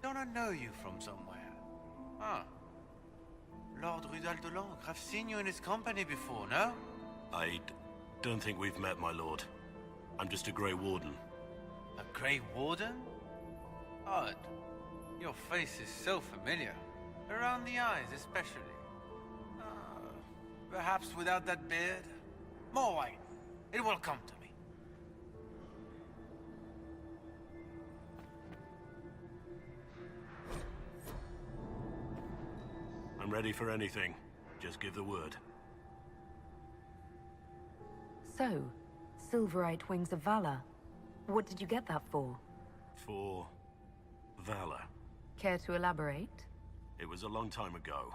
Don't I know you from somewhere? Ah. Lord Rudal de Langres. I've seen you in his company before, no? I don't think we've met, my lord. I'm just a Grey Warden. A Grey Warden? Odd. Your face is so familiar. Around the eyes, especially. Perhaps without that beard? More wine. It will come to me. I'm ready for anything. Just give the word. So, Silverite Wings of Valor. What did you get that for? For valor. Care to elaborate? It was a long time ago.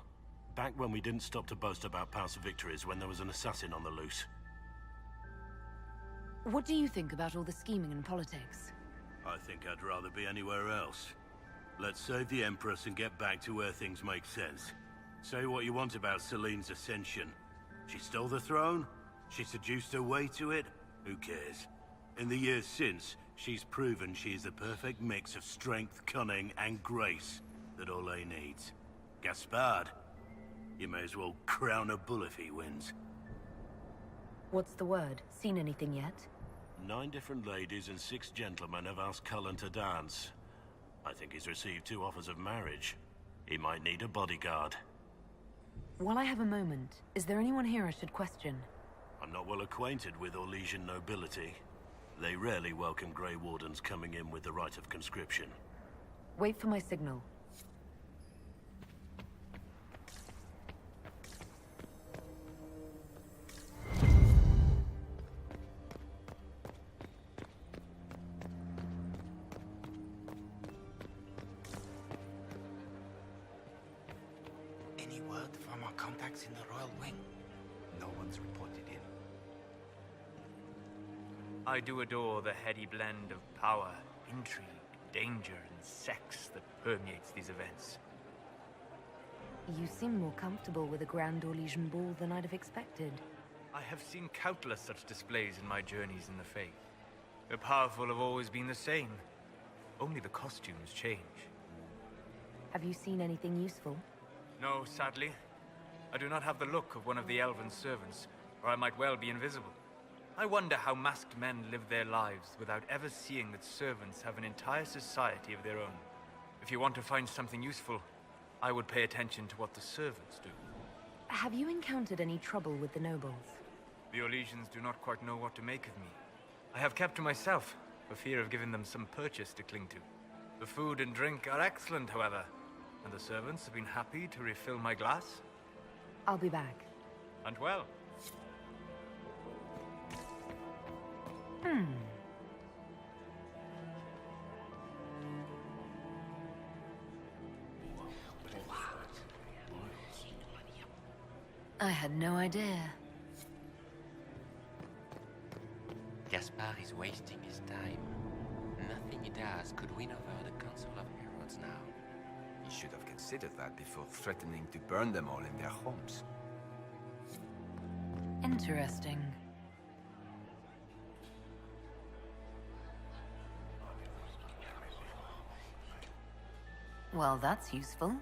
Back when we didn't stop to boast about past victories when there was an assassin on the loose. What do you think about all the scheming and politics? I think I'd rather be anywhere else. Let's save the Empress and get back to where things make sense. Say what you want about Celine's ascension. She stole the throne? She seduced her way to it? Who cares? In the years since, she's proven she's the perfect mix of strength, cunning, and grace that Orlais needs. Gaspard, you may as well crown a bull if he wins. What's the word? Seen anything yet? 9 different ladies and 6 gentlemen have asked Cullen to dance. I think he's received 2 offers of marriage. He might need a bodyguard. While I have a moment, is there anyone here I should question? I'm not well acquainted with Orlesian nobility. They rarely welcome Grey Wardens coming in with the right of conscription. Wait for my signal. Any word from our contacts in the Royal Wing? No one's reported in. I do adore the heady blend of power, intrigue, danger, and sex that permeates these events. You seem more comfortable with a Grand Orlesian ball than I'd have expected. I have seen countless such displays in my journeys in the Faith. The powerful have always been the same. Only the costumes change. Have you seen anything useful? No, sadly. I do not have the look of one of the elven servants, or I might well be invisible. I wonder how masked men live their lives without ever seeing that servants have an entire society of their own. If you want to find something useful, I would pay attention to what the servants do. Have you encountered any trouble with the nobles? The Orlesians do not quite know what to make of me. I have kept to myself, for fear of giving them some purchase to cling to. The food and drink are excellent, however, and the servants have been happy to refill my glass. I'll be back. And well. I had no idea. Gaspard is wasting his time. Nothing he does could win over the Council of Heralds now. He should have considered that before threatening to burn them all in their homes. Interesting. Well, that's useful.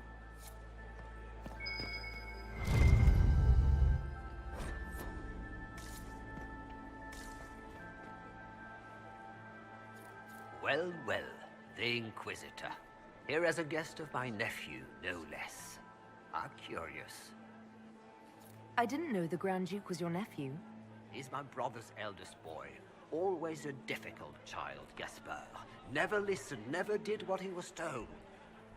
Well, well, the Inquisitor. Here as a guest of my nephew, no less. How curious. I didn't know the Grand Duke was your nephew. He's my brother's eldest boy. Always a difficult child, Gaspard. Never listened, never did what he was told.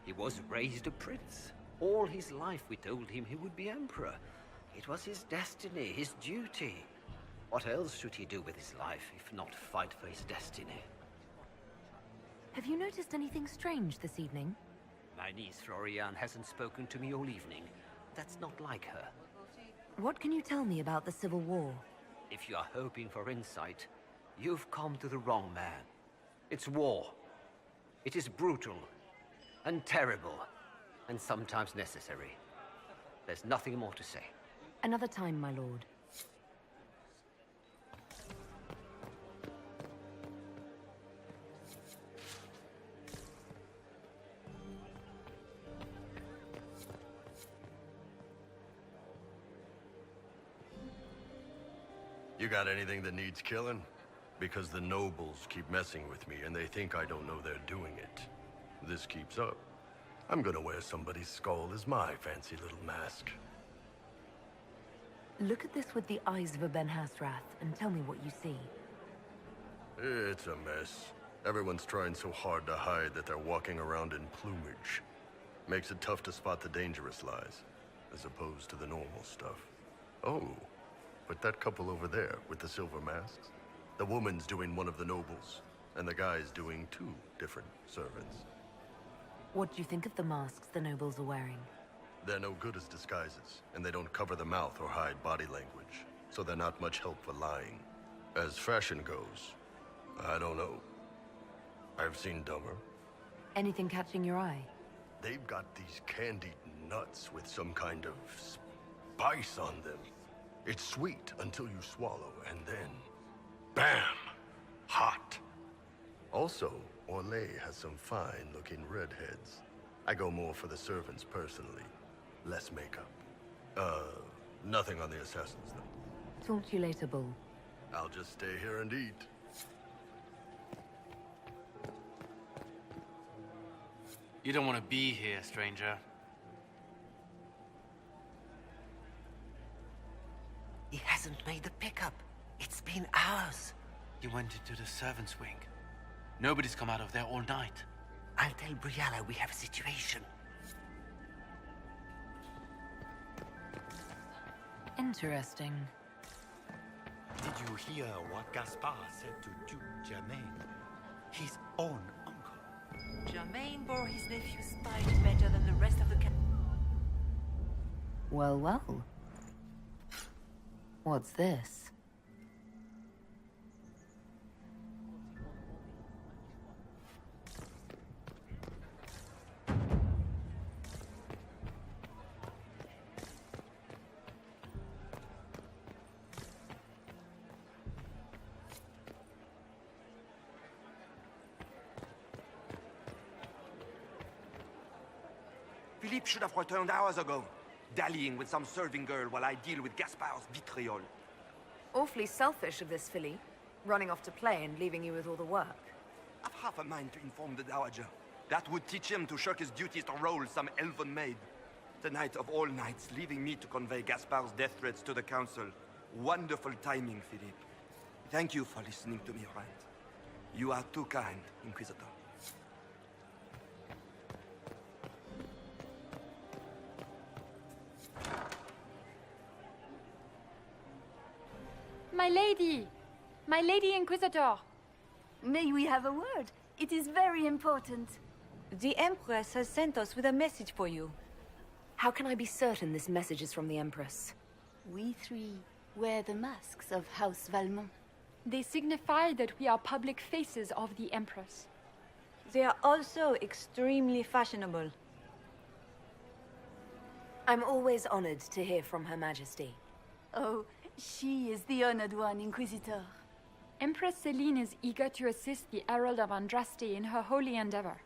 He was raised a prince. All his life we told him he would be emperor. It was his destiny, his duty. What else should he do with his life, if not fight for his destiny? Have you noticed anything strange this evening? My niece Floriane hasn't spoken to me all evening. That's not like her. What can you tell me about the Civil War? If you are hoping for insight, you've come to the wrong man. It's war. It is brutal, and terrible, and sometimes necessary. There's nothing more to say. Another time, my lord. You got anything that needs killing? Because the nobles keep messing with me, and they think I don't know they're doing it. This keeps up, I'm gonna wear somebody's skull as my fancy little mask. Look at this with the eyes of a Ben Hasrath, and tell me what you see. It's a mess. Everyone's trying so hard to hide that they're walking around in plumage. Makes it tough to spot the dangerous lies, as opposed to the normal stuff. Oh, but that couple over there with the silver masks? The woman's doing one of the nobles, and the guy's doing two different servants. What do you think of the masks the nobles are wearing? They're no good as disguises, and they don't cover the mouth or hide body language, so they're not much help for lying. As fashion goes, I don't know. I've seen dumber. Anything catching your eye? They've got these candied nuts with some kind of spice on them. It's sweet until you swallow, and then, bam! Hot. Also, Orlais has some fine-looking redheads. I go more for the servants personally. Less makeup. Nothing on the assassins, though. Talk to you later, Bull. I'll just stay here and eat. You don't want to be here, stranger. He hasn't made the pickup. It's been hours. You went into the servants' wing. Nobody's come out of there all night. I'll tell Briala we have a situation. Interesting. Did you hear what Gaspard said to Duke Germain? His own uncle. Germain bore his nephew's spite better than the rest of the Well, well. What's this? Philippe should have returned hours ago, dallying with some serving girl while I deal with Gaspard's vitriol. Awfully selfish of this filly, running off to play and leaving you with all the work. I've half a mind to inform the Dowager. That would teach him to shirk his duties to roll some elven maid. Tonight of all nights, leaving me to convey Gaspard's death threats to the Council. Wonderful timing, Philippe. Thank you for listening to me rant. You are too kind, Inquisitor. My lady! My lady Inquisitor! May we have a word? It is very important. The Empress has sent us with a message for you. How can I be certain this message is from the Empress? We three wear the masks of House Valmont. They signify that we are public faces of the Empress. They are also extremely fashionable. I'm always honored to hear from Her Majesty. Oh, she is the honored one, Inquisitor. Empress Celine is eager to assist the Herald of Andraste in her holy endeavor.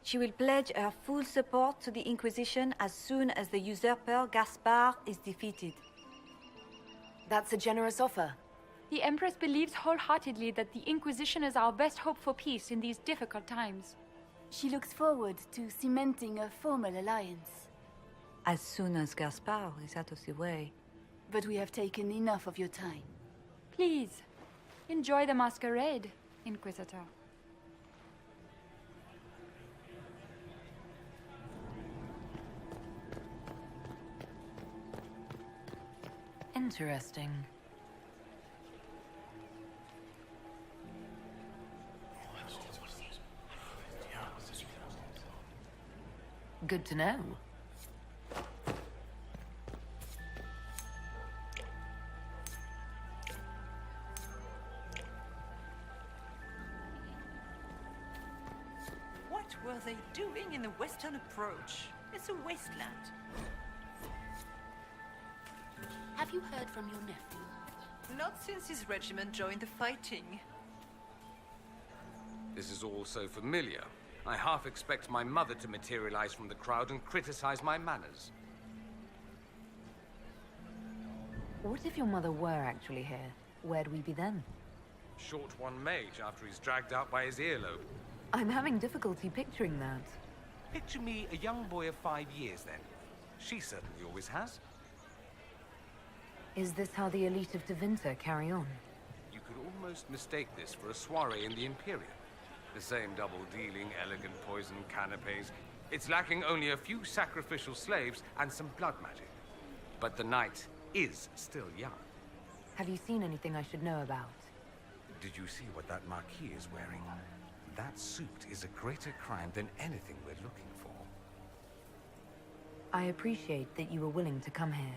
She will pledge her full support to the Inquisition as soon as the usurper Gaspard is defeated. That's a generous offer. The Empress believes wholeheartedly that the Inquisition is our best hope for peace in these difficult times. She looks forward to cementing a formal alliance. As soon as Gaspard is out of the way. But we have taken enough of your time. Please, enjoy the masquerade, Inquisitor. Interesting. Good to know. What were they doing in the western approach? It's a wasteland. Have you heard from your nephew? Not since his regiment joined the fighting. This is all so familiar. I half expect my mother to materialize from the crowd and criticize my manners. What if your mother were actually here? Where'd we be then? Short one mage after he's dragged out by his earlobe. I'm having difficulty picturing that. Picture me a young boy of 5 years, then. She certainly always has. Is this how the elite of Tevinter carry on? You could almost mistake this for a soiree in the Imperium. The same double-dealing, elegant poison canapes. It's lacking only a few sacrificial slaves and some blood magic. But the night is still young. Have you seen anything I should know about? Did you see what that Marquis is wearing? That suit is a greater crime than anything we're looking for. I appreciate that you were willing to come here.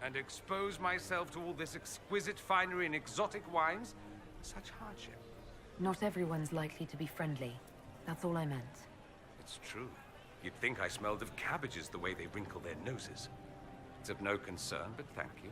And expose myself to all this exquisite finery and exotic wines? Such hardship. Not everyone's likely to be friendly. That's all I meant. It's true. You'd think I smelled of cabbages the way they wrinkle their noses. It's of no concern, but thank you.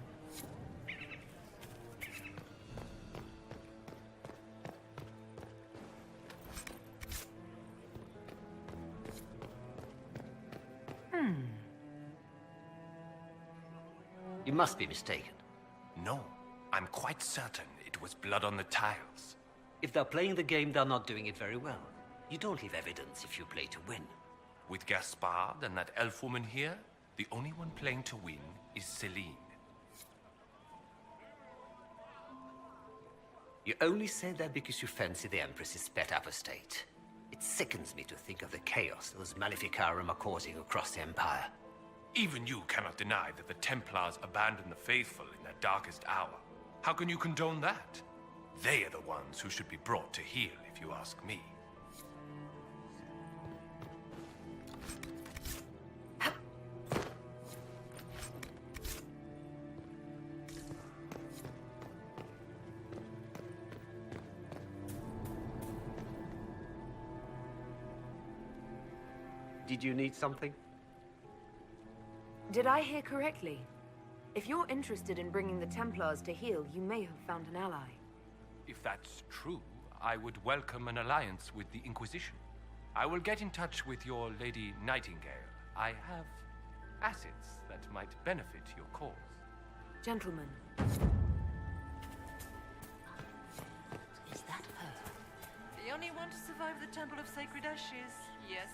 You must be mistaken. No, I'm quite certain it was blood on the tiles. If they're playing the game, they're not doing it very well. You don't leave evidence if you play to win. With Gaspard and that elf woman here, the only one playing to win is Celine. You only say that because you fancy the Empress's sped up estate. It sickens me to think of the chaos those Maleficarum are causing across the Empire. Even you cannot deny that the Templars abandoned the faithful in their darkest hour. How can you condone that? They are the ones who should be brought to heel, if you ask me. Did you need something? Did I hear correctly? If you're interested in bringing the Templars to heel, you may have found an ally. If that's true, I would welcome an alliance with the Inquisition. I will get in touch with your Lady Nightingale. I have assets that might benefit your cause. Gentlemen. Is that her? The only one to survive the Temple of Sacred Ashes, yes.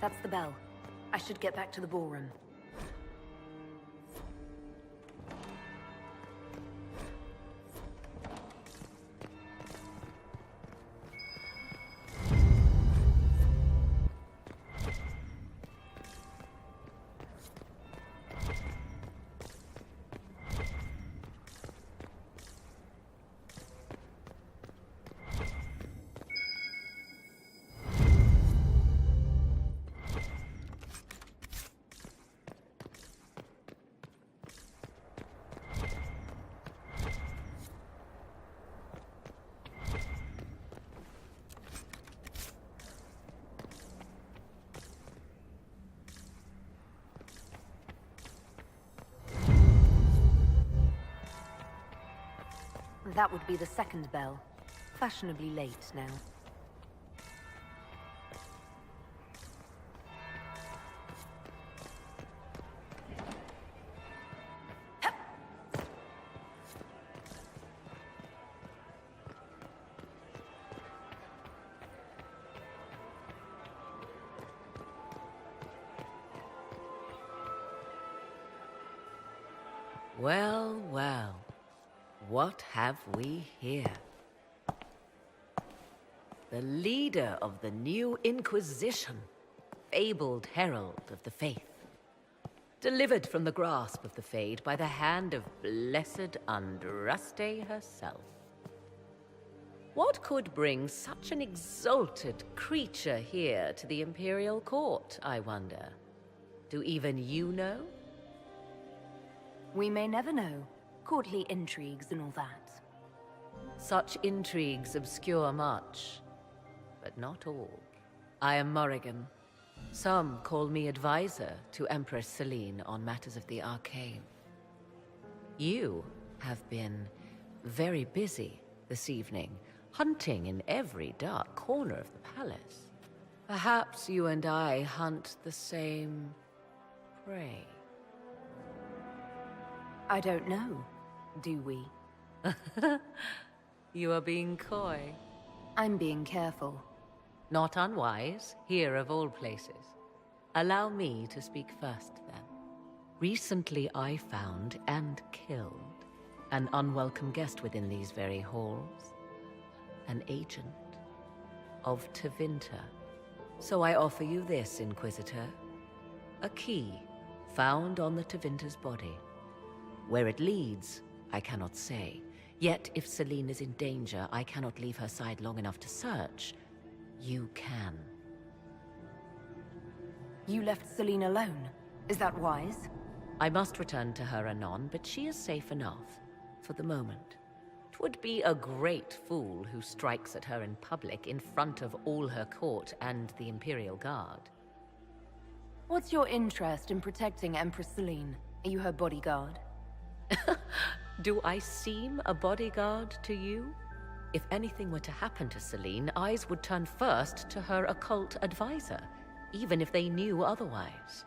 That's the bell. I should get back to the ballroom. That would be the second bell. Fashionably late now. Well, well. What have we here? The leader of the new Inquisition, fabled herald of the faith. Delivered from the grasp of the Fade by the hand of blessed Andraste herself. What could bring such an exalted creature here to the Imperial Court, I wonder? Do even you know? We may never know. Courtly intrigues and all that. Such intrigues obscure much, but not all. I am Morrigan. Some call me advisor to Empress Celine on matters of the arcane. You have been very busy this evening, hunting in every dark corner of the palace. Perhaps you and I hunt the same prey. I don't know. Do we? You are being coy. I'm being careful. Not unwise, here of all places. Allow me to speak first, then. Recently I found and killed an unwelcome guest within these very halls. An agent of Tevinter. So I offer you this, Inquisitor. A key found on the Tevinter's body. Where it leads, I cannot say. Yet, if Celine is in danger, I cannot leave her side long enough to search. You can. You left Celine alone. Is that wise? I must return to her anon, but she is safe enough, for the moment. 'Twould be a great fool who strikes at her in public in front of all her court and the Imperial Guard. What's your interest in protecting Empress Celine? Are you her bodyguard? Do I seem a bodyguard to you? If anything were to happen to Celine, eyes would turn first to her occult advisor, even if they knew otherwise.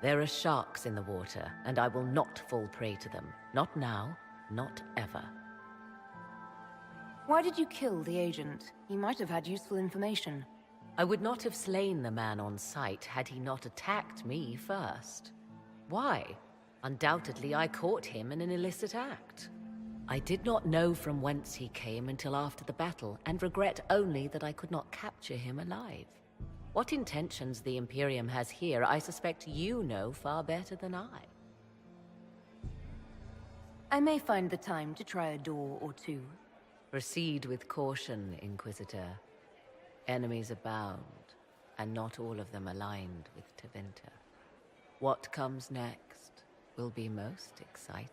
There are sharks in the water, and I will not fall prey to them. Not now, not ever. Why did you kill the agent? He might have had useful information. I would not have slain the man on sight had he not attacked me first. Why? Undoubtedly, I caught him in an illicit act. I did not know from whence he came until after the battle, and regret only that I could not capture him alive. What intentions the Imperium has here, I suspect you know far better than I. I may find the time to try a door or two. Proceed with caution, Inquisitor. Enemies abound, and not all of them aligned with Tevinter. What comes next will be most exciting.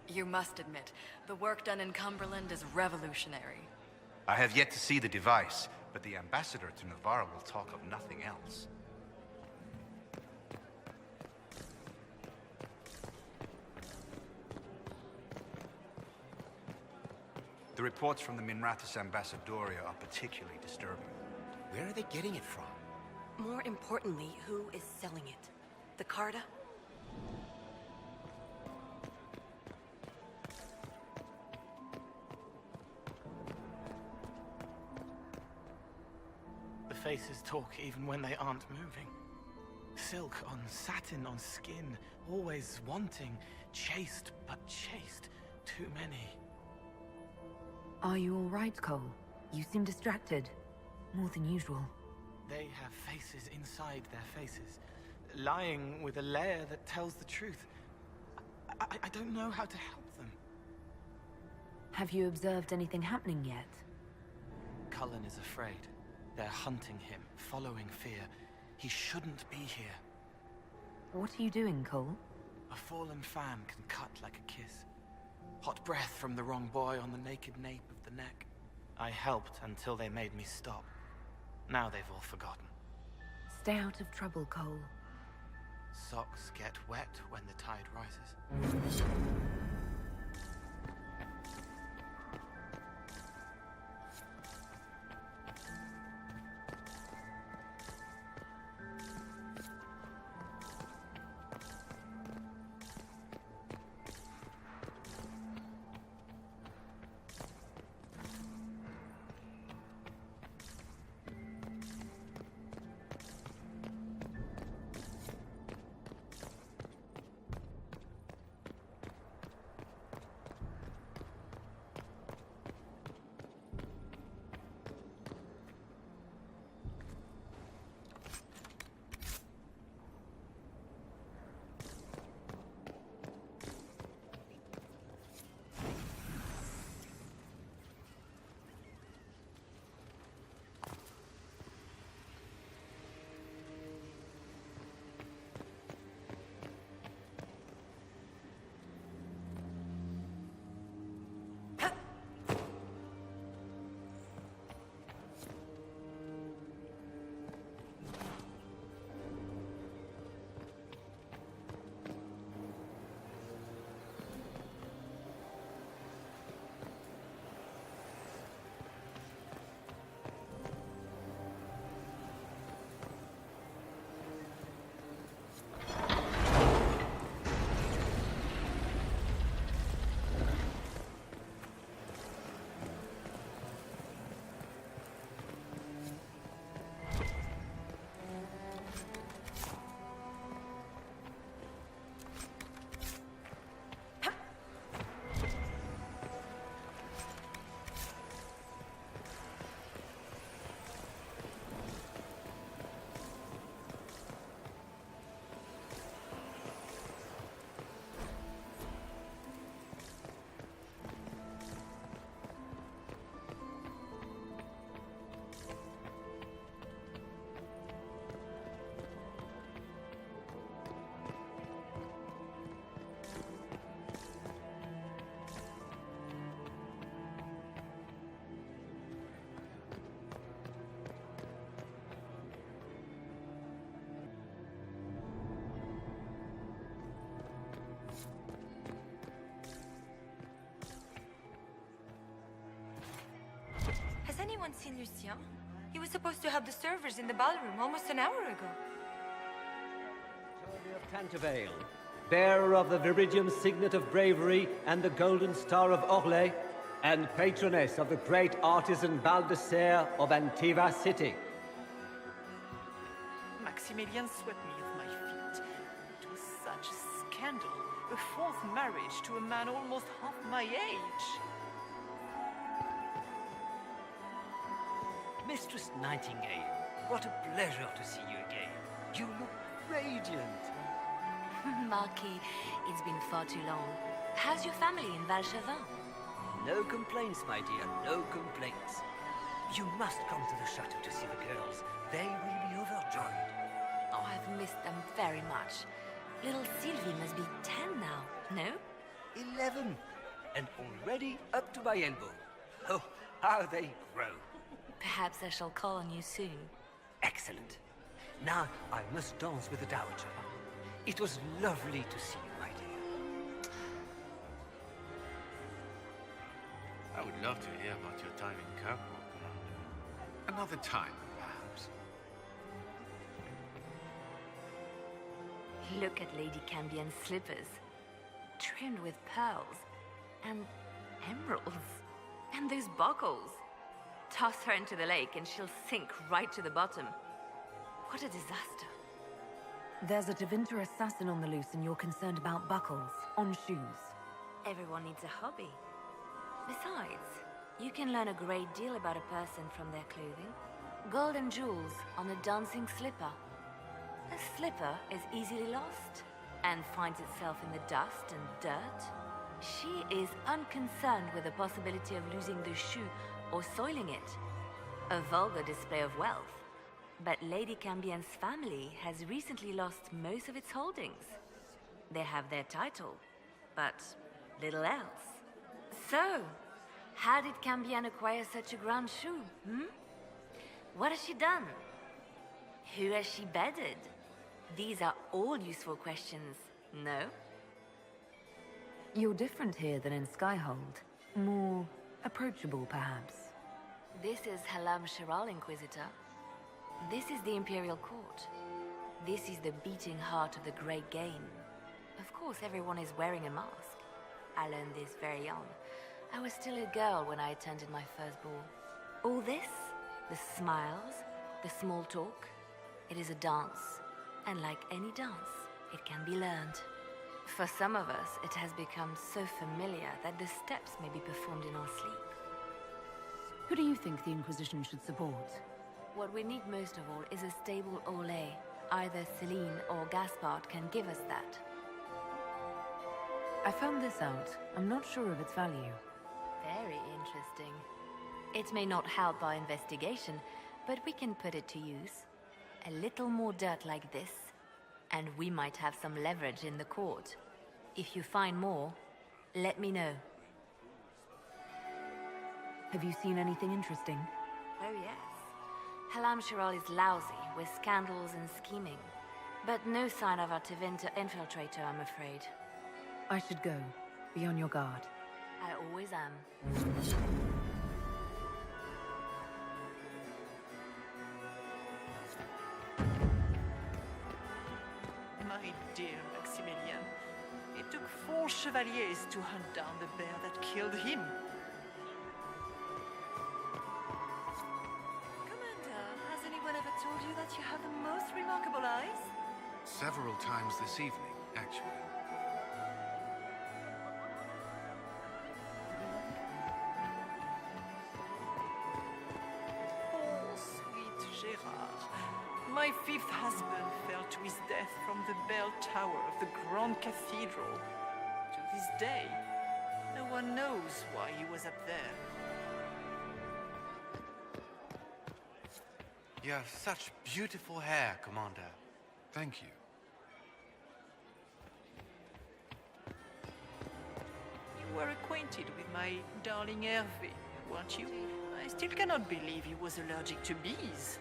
You must admit, the work done in Cumberland is revolutionary. I have yet to see the device, but the ambassador to Navarre will talk of nothing else. The reports from the Minrathous Ambassadoria are particularly disturbing. Where are they getting it from? More importantly, who is selling it? The Carta? Faces talk even when they aren't moving. Silk on satin on skin, always wanting, chaste but chaste. Too many. Are you all right, Cole? You seem distracted. More than usual. They have faces inside their faces, lying with a layer that tells the truth. I don't know how to help them. Have you observed anything happening yet? Cullen is afraid. They're hunting him, following fear. He shouldn't be here. What are you doing, Cole? A fallen fan can cut like a kiss. Hot breath from the wrong boy on the naked nape of the neck. I helped until they made me stop. Now they've all forgotten. Stay out of trouble, Cole. Socks get wet when the tide rises. Has anyone seen Lucien? He was supposed to have the servers in the ballroom almost an hour ago. Of Cantervale, bearer of the Viridian Signet of Bravery and the Golden Star of Orlais, and patroness of the great artisan Baldassare of Antiva City. Maximilian swept me off my feet. It was such a scandal. A fourth marriage to a man almost half my age. Mistress Nightingale, what a pleasure to see you again. You look radiant. Marquis, it's been far too long. How's your family in Valchevin? No complaints, my dear, no complaints. You must come to the chateau to see the girls. They will be overjoyed. Oh, I've missed them very much. Little Sylvie must be 10 now, no? 11. And already up to my elbow. Oh, how they grow. Perhaps I shall call on you soon. Excellent. Now I must dance with the Dowager. It was lovely to see you, my dear. I would love to hear about your time in Kirkwall, Commander. Another time, perhaps. Look at Lady Cambien's slippers. Trimmed with pearls. And emeralds. And those buckles. Toss her into the lake and she'll sink right to the bottom. What a disaster. There's a Tevinter assassin on the loose and you're concerned about buckles on shoes. Everyone needs a hobby. Besides, you can learn a great deal about a person from their clothing. Golden jewels on a dancing slipper. A slipper is easily lost and finds itself in the dust and dirt. She is unconcerned with the possibility of losing the shoe or soiling it. A vulgar display of wealth. But Lady Cambien's family has recently lost most of its holdings. They have their title, but little else. So, how did Cambien acquire such a grand shoe, What has she done? Who has she bedded? These are all useful questions, no? You're different here than in Skyhold. More approachable, perhaps. This is Halam Shiral, Inquisitor. This is the Imperial Court. This is the beating heart of the Great Game. Of course, everyone is wearing a mask. I learned this very young. I was still a girl when I attended my first ball. All this, the smiles, the small talk, it is a dance. And like any dance, it can be learned. For some of us, it has become so familiar that the steps may be performed in our sleep. Who do you think the Inquisition should support? What we need most of all is a stable Orlais. Either Celine or Gaspard can give us that. I found this out. I'm not sure of its value. Very interesting. It may not help our investigation, but we can put it to use. A little more dirt like this, and we might have some leverage in the court. If you find more, let me know. Have you seen anything interesting? Oh yes. Halam Shiral is lousy with scandals and scheming. But no sign of our Tevinter infiltrator, I'm afraid. I should go. Be on your guard. I always am. My dear Maximilian, it took 4 chevaliers to hunt down the bear that killed him. Commander, has anyone ever told you that you have the most remarkable eyes? Several times this evening, actually. Oh, sweet Gérard. My 5th husband fell to his death from the bell tower of the Grand Cathedral. To this day, no one knows why he was up there. You have such beautiful hair, Commander. Thank you. You were acquainted with my darling Hervé, weren't you? I still cannot believe he was allergic to bees.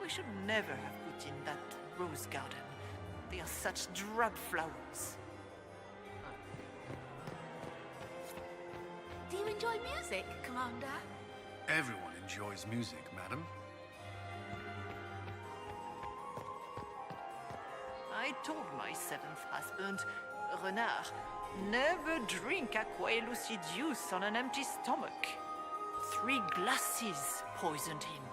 We should never have put in that rose garden. They are such drab flowers. Do you enjoy music, Commander? Everyone enjoys music, madam. I told my 7th husband, Renard, never drink aquae lucidius on an empty stomach. 3 glasses poisoned him,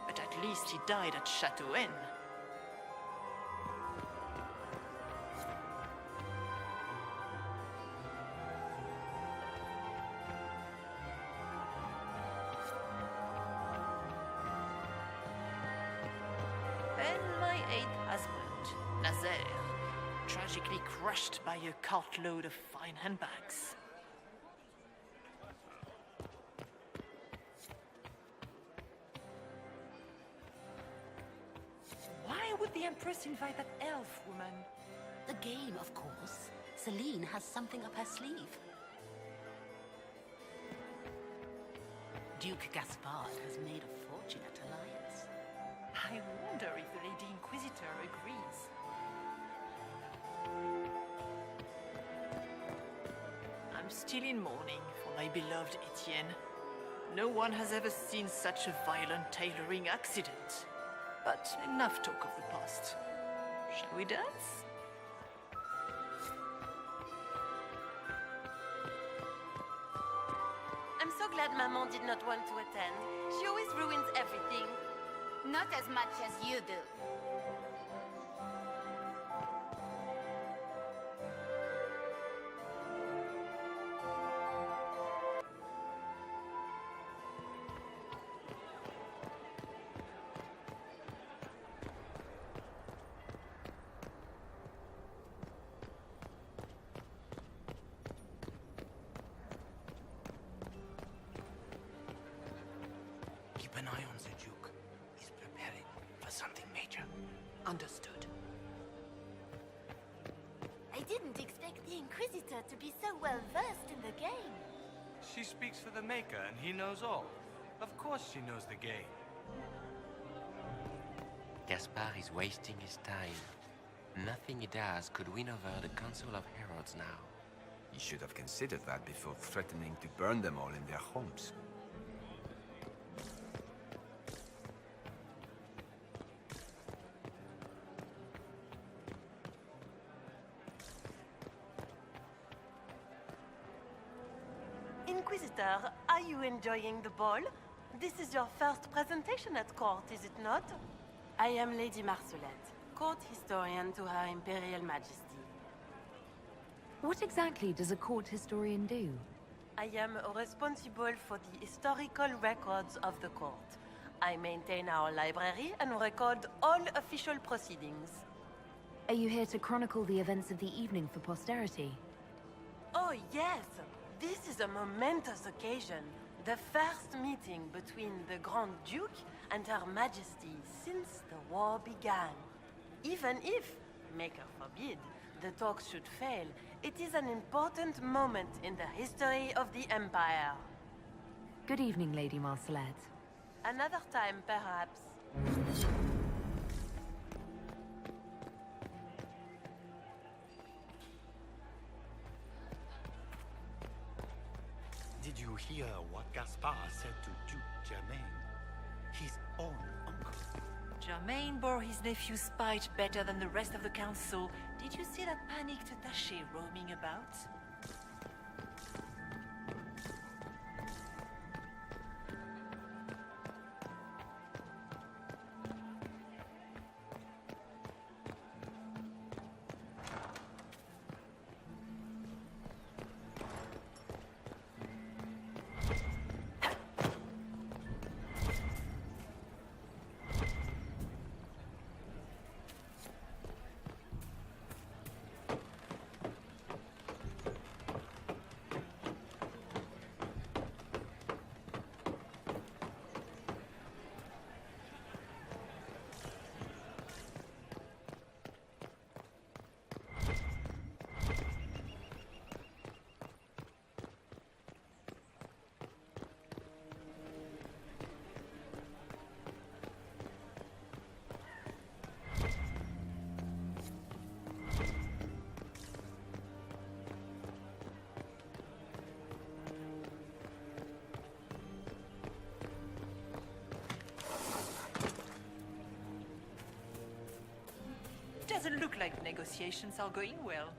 but at least he died at Chateau N. And my 8th husband, Nazaire, tragically crushed by a cartload of fine handbags. Why would the Empress invite that elf woman? The game, of course. Celine has something up her sleeve. Duke Gaspard has made a fortune at Alliance. I wonder if the Lady Inquisitor agrees. I'm still in mourning for my beloved Etienne. No one has ever seen such a violent tailoring accident. But enough talk of the past. Shall we dance? I'm so glad Maman did not want to attend. She always ruins everything. Not as much as you do. Understood. I didn't expect the Inquisitor to be so well versed in the game. She speaks for the Maker, and he knows all. Of course she knows the game. Gaspar is wasting his time. Nothing he does could win over the Council of Heralds now. He should have considered that before threatening to burn them all in their homes. Inquisitor, are you enjoying the ball? This is your first presentation at court, is it not? I am Lady Marcelette, court historian to Her Imperial Majesty. What exactly does a court historian do? I am responsible for the historical records of the court. I maintain our library and record all official proceedings. Are you here to chronicle the events of the evening for posterity? Oh, yes! This is a momentous occasion. The first meeting between the Grand Duke and Her Majesty since the war began. Even if, Maker forbid, the talks should fail, it is an important moment in the history of the Empire. Good evening, Lady Marcelette. Another time, perhaps. Did you hear what Gaspar said to Duke Germain? His own uncle. Germain bore his nephew's spite better than the rest of the council. Did you see that panicked attaché roaming about? Doesn't look like negotiations are going well.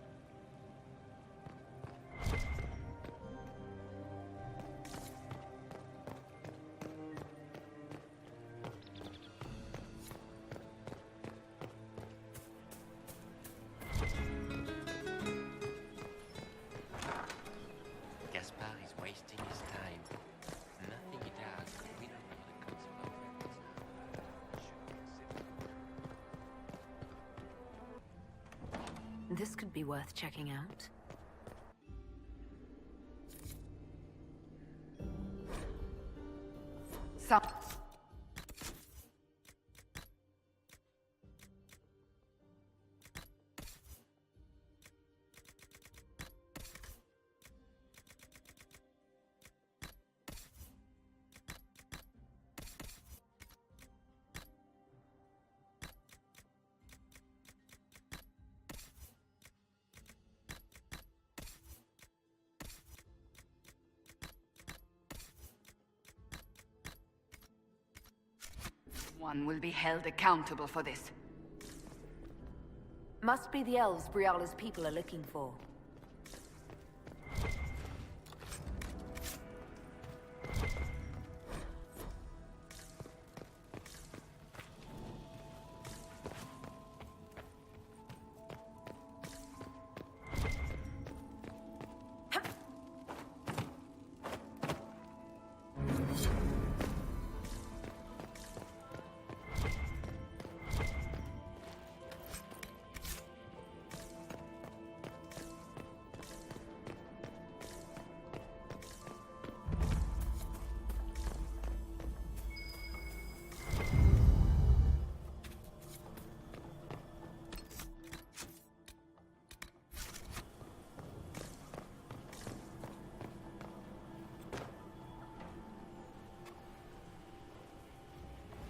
Gaspar is wasting his time. Nothing he does could win over the Council of Heralds now. This could be worth checking out. Some... One will be held accountable for this. Must be the elves Briala's people are looking for.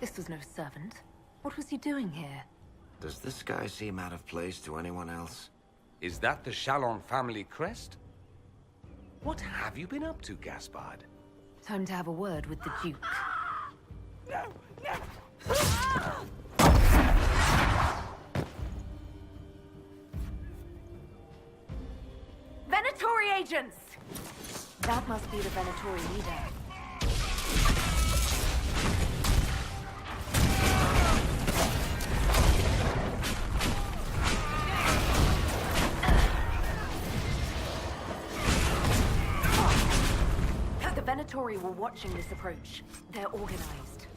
This was no servant. What was he doing here? Does this guy seem out of place to anyone else? Is that the Chalon family crest? What have you been up to, Gaspard? Time to have a word with the Duke. Venatori agents! That must be the Venatori leader. The Venatori were watching this approach. They're organized.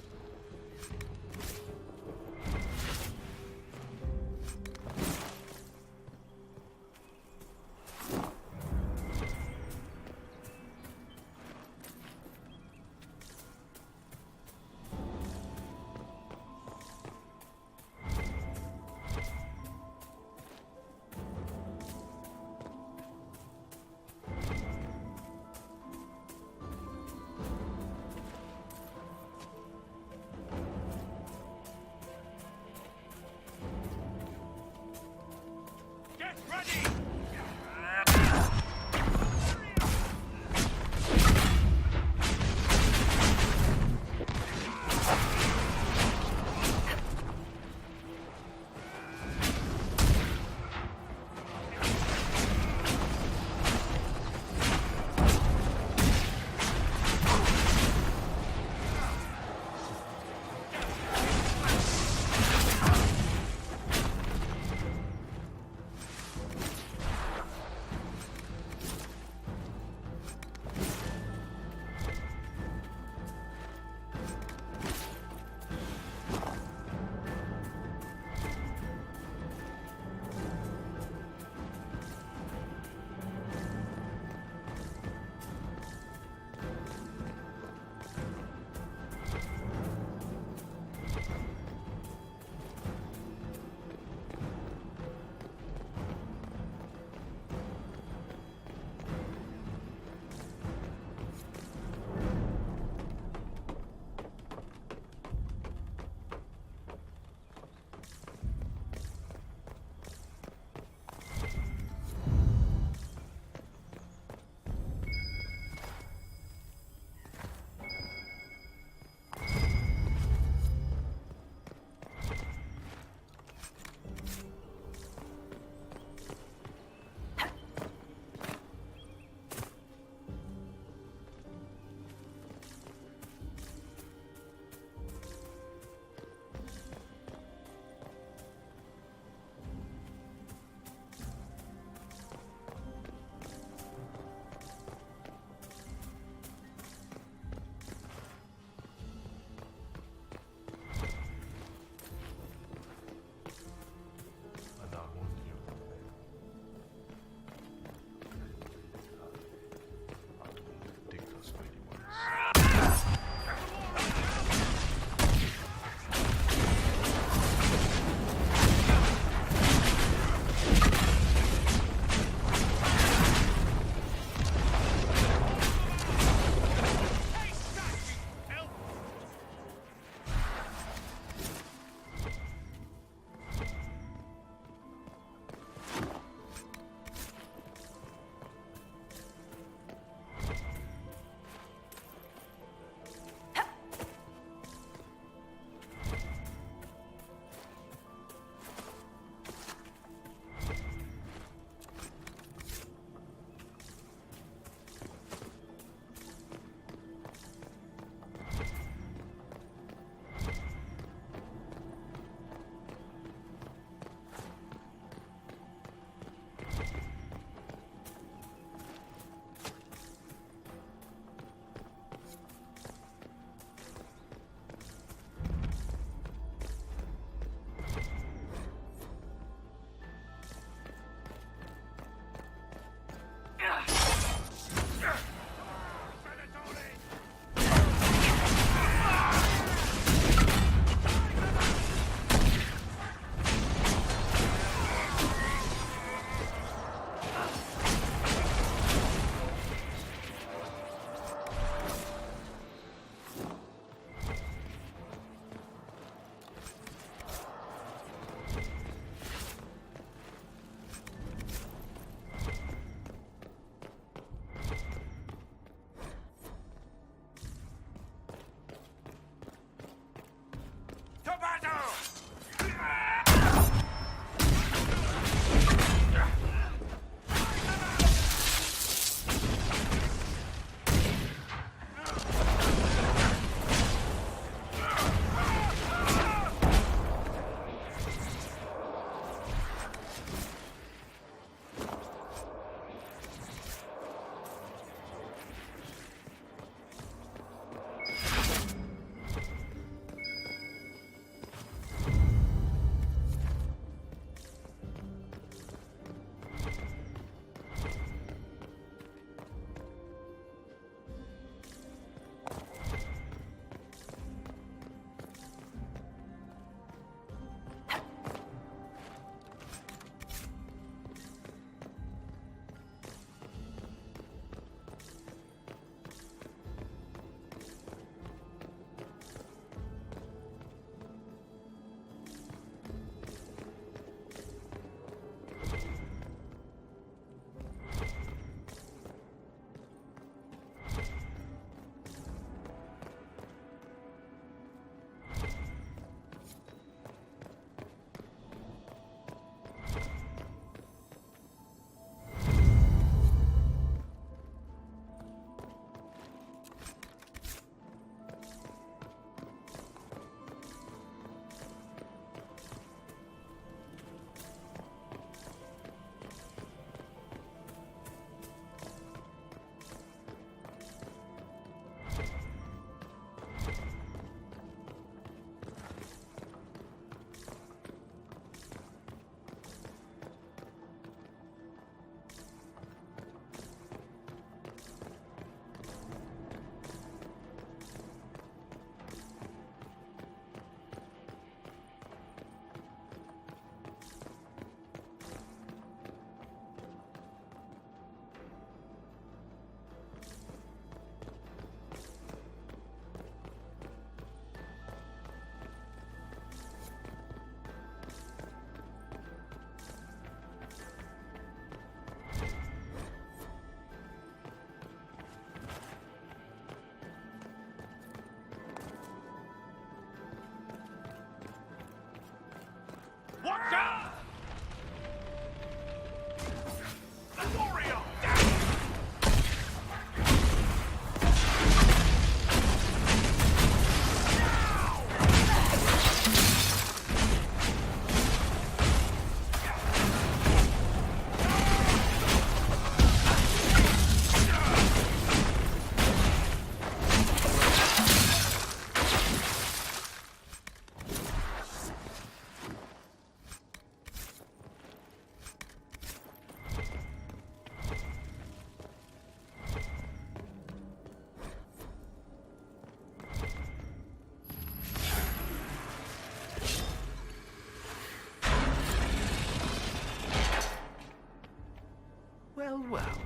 Well, well.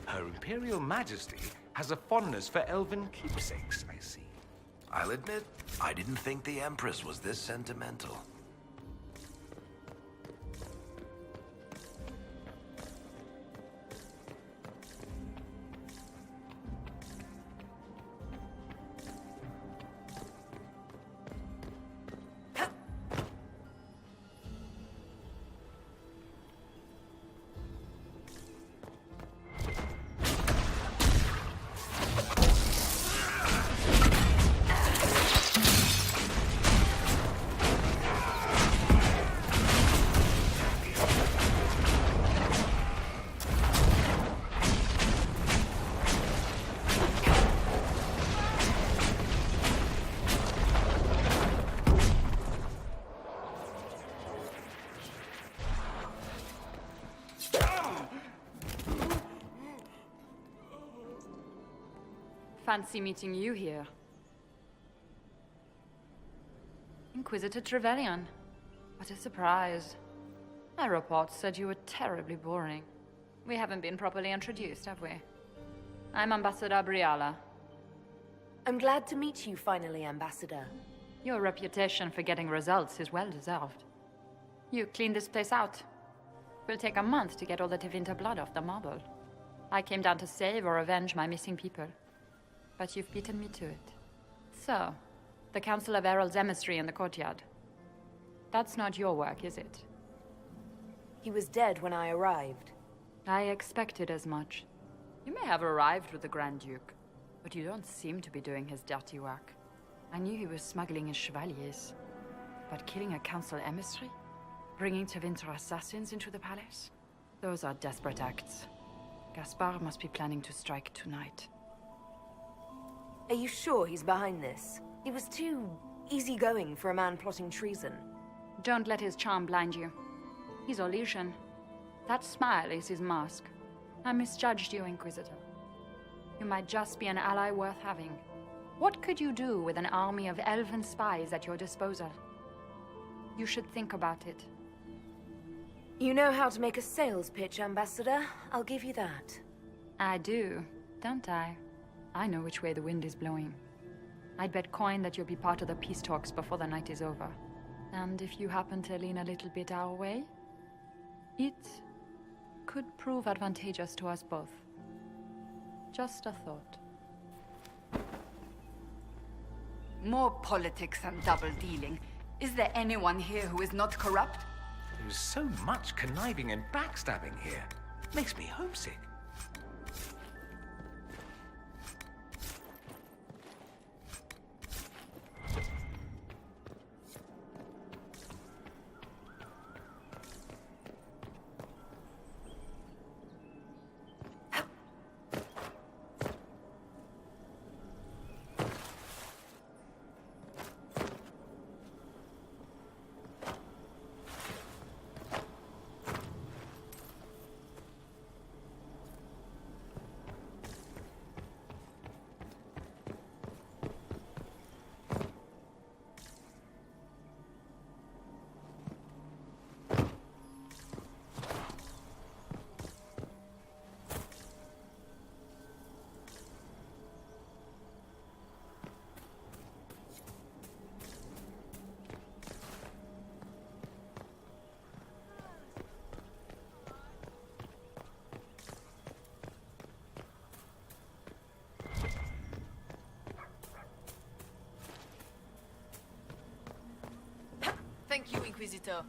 Her Imperial Majesty has a fondness for elven keepsakes, I see. I'll admit, I didn't think the Empress was this sentimental. Fancy meeting you here. Inquisitor Trevelyan. What a surprise. My reports said you were terribly boring. We haven't been properly introduced, have we? I'm Ambassador Briala. I'm glad to meet you finally, Ambassador. Your reputation for getting results is well deserved. You cleaned this place out. Will take a month to get all the Tevinter blood off the marble. I came down to save or avenge my missing people. But you've beaten me to it. So, the Council of Herald's emissary in the courtyard. That's not your work, is it? He was dead when I arrived. I expected as much. You may have arrived with the Grand Duke, but you don't seem to be doing his dirty work. I knew he was smuggling his chevaliers. But killing a Council emissary? Bringing Tevinter assassins into the palace? Those are desperate acts. Gaspard must be planning to strike tonight. Are you sure he's behind this? He was too easygoing for a man plotting treason. Don't let his charm blind you. He's Orlesian. That smile is his mask. I misjudged you, Inquisitor. You might just be an ally worth having. What could you do with an army of elven spies at your disposal? You should think about it. You know how to make a sales pitch, Ambassador. I'll give you that. I do, don't I? I know which way the wind is blowing. I'd bet coin that you'll be part of the peace talks before the night is over. And if you happen to lean a little bit our way, it could prove advantageous to us both. Just a thought. More politics and double-dealing. Is there anyone here who is not corrupt? There's so much conniving and backstabbing here. Makes me homesick. Thank you, Inquisitor.